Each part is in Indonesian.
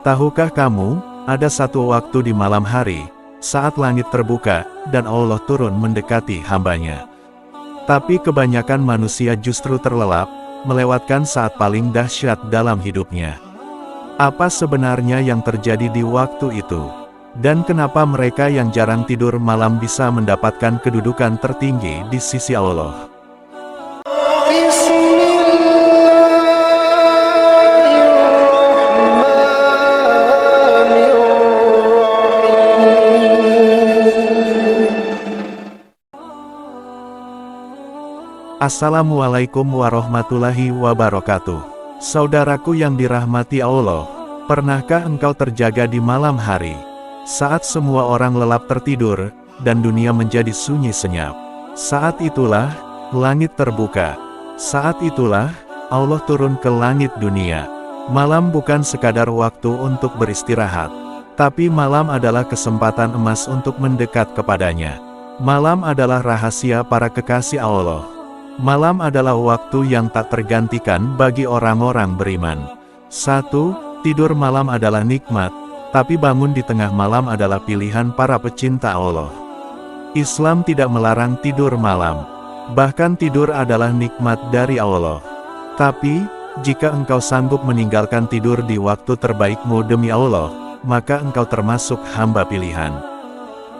Tahukah kamu, ada satu waktu di malam hari, saat langit terbuka, dan Allah turun mendekati hambanya. Tapi kebanyakan manusia justru terlelap, melewatkan saat paling dahsyat dalam hidupnya. Apa sebenarnya yang terjadi di waktu itu? Dan kenapa mereka yang jarang tidur malam bisa mendapatkan kedudukan tertinggi di sisi Allah? Assalamualaikum warahmatullahi wabarakatuh. Saudaraku yang dirahmati Allah, pernahkah engkau terjaga di malam hari, saat semua orang lelap tertidur, dan dunia menjadi sunyi senyap? Saat itulah, langit terbuka. Saat itulah, Allah turun ke langit dunia. Malam bukan sekadar waktu untuk beristirahat, tapi malam adalah kesempatan emas untuk mendekat kepadanya. Malam adalah rahasia para kekasih Allah. Malam adalah waktu yang tak tergantikan bagi orang-orang beriman. 1. Tidur malam adalah nikmat, tapi bangun di tengah malam adalah pilihan para pecinta Allah. Islam tidak melarang tidur malam. Bahkan tidur adalah nikmat dari Allah. Tapi, jika engkau sanggup meninggalkan tidur di waktu terbaikmu demi Allah, maka engkau termasuk hamba pilihan.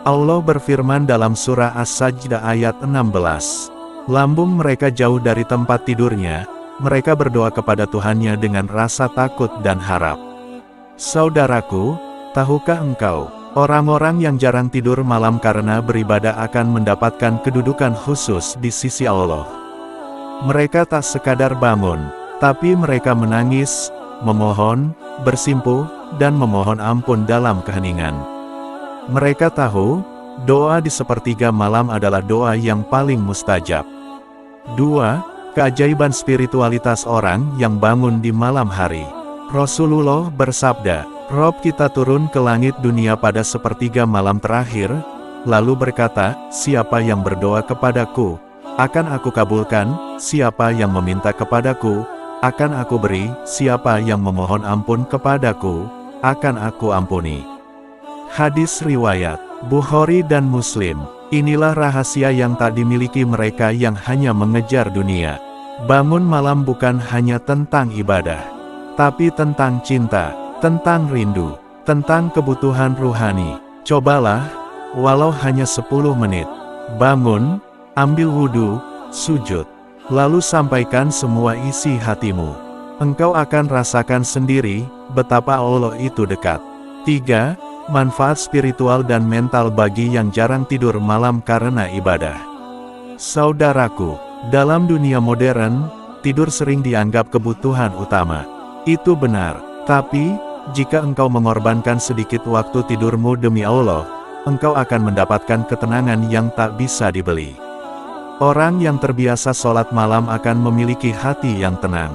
Allah berfirman dalam surah As-Sajdah ayat 16. Lambung mereka jauh dari tempat tidurnya, mereka berdoa kepada Tuhannya dengan rasa takut dan harap. Saudaraku, tahukah engkau, orang-orang yang jarang tidur malam karena beribadah akan mendapatkan kedudukan khusus di sisi Allah. Mereka tak sekadar bangun, tapi mereka menangis, memohon, bersimpuh, dan memohon ampun dalam keheningan. Mereka tahu, doa di sepertiga malam adalah doa yang paling mustajab. 2. Keajaiban spiritualitas orang yang bangun di malam hari. Rasulullah bersabda, Rob kita turun ke langit dunia pada sepertiga malam terakhir, lalu berkata, siapa yang berdoa kepadaku, akan aku kabulkan, siapa yang meminta kepadaku, akan aku beri, siapa yang memohon ampun kepadaku, akan aku ampuni. Hadis riwayat Bukhari dan Muslim. Inilah rahasia yang tak dimiliki mereka yang hanya mengejar dunia. Bangun malam bukan hanya tentang ibadah, tapi tentang cinta, tentang rindu, tentang kebutuhan ruhani. Cobalah, walau hanya 10 menit. Bangun, ambil wudhu, sujud, lalu sampaikan semua isi hatimu. Engkau akan rasakan sendiri, betapa Allah itu dekat. 3. Manfaat spiritual dan mental bagi yang jarang tidur malam karena ibadah. Saudaraku, dalam dunia modern, tidur sering dianggap kebutuhan utama. Itu benar, tapi, jika engkau mengorbankan sedikit waktu tidurmu demi Allah, engkau akan mendapatkan ketenangan yang tak bisa dibeli. Orang yang terbiasa sholat malam akan memiliki hati yang tenang,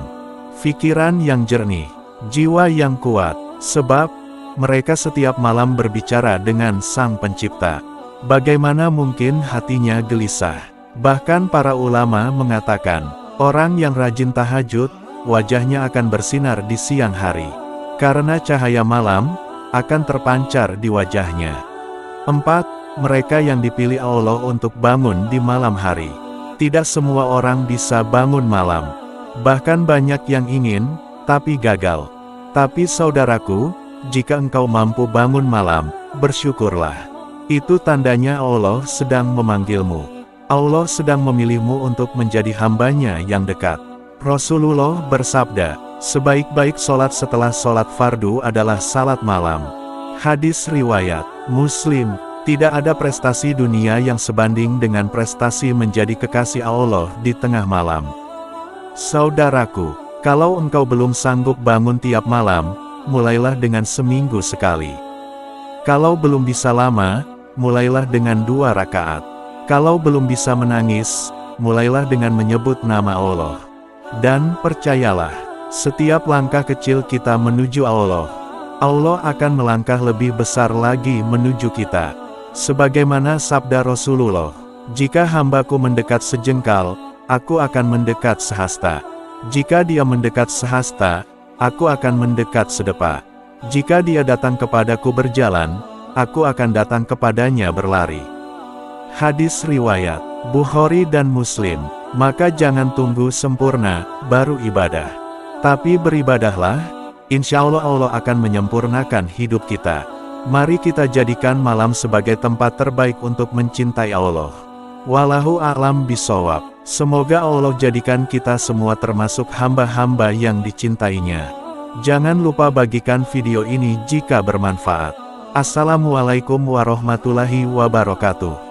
pikiran yang jernih, jiwa yang kuat, sebab mereka setiap malam berbicara dengan Sang Pencipta. Bagaimana mungkin hatinya gelisah? Bahkan para ulama mengatakan, orang yang rajin tahajud, wajahnya akan bersinar di siang hari, karena cahaya malam akan terpancar di wajahnya. 4. Mereka yang dipilih Allah untuk bangun di malam hari. Tidak semua orang bisa bangun malam. Bahkan banyak yang ingin, tapi gagal. Tapi saudaraku, jika engkau mampu bangun malam, bersyukurlah. Itu tandanya Allah sedang memanggilmu. Allah sedang memilihmu untuk menjadi hambanya yang dekat. Rasulullah bersabda, sebaik-baik sholat setelah sholat fardu adalah salat malam. Hadis riwayat Muslim. Tidak ada prestasi dunia yang sebanding dengan prestasi menjadi kekasih Allah di tengah malam. Saudaraku, kalau engkau belum sanggup bangun tiap malam, mulailah dengan seminggu sekali. Kalau belum bisa lama, mulailah dengan 2 rakaat. Kalau belum bisa menangis, mulailah dengan menyebut nama Allah. Dan percayalah, setiap langkah kecil kita menuju Allah, Allah akan melangkah lebih besar lagi menuju kita. Sebagaimana sabda Rasulullah, jika hambaku mendekat sejengkal, aku akan mendekat sehasta. Jika dia mendekat sehasta, aku akan mendekat sedepa. Jika dia datang kepadaku berjalan, aku akan datang kepadanya berlari. Hadis riwayat Bukhari dan Muslim. Maka jangan tunggu sempurna, baru ibadah. Tapi beribadahlah, insya Allah Allah akan menyempurnakan hidup kita. Mari kita jadikan malam sebagai tempat terbaik untuk mencintai Allah. Wallahu a'lam bishawab. Semoga Allah jadikan kita semua termasuk hamba-hamba yang dicintainya. Jangan lupa bagikan video ini jika bermanfaat. Assalamualaikum warahmatullahi wabarakatuh.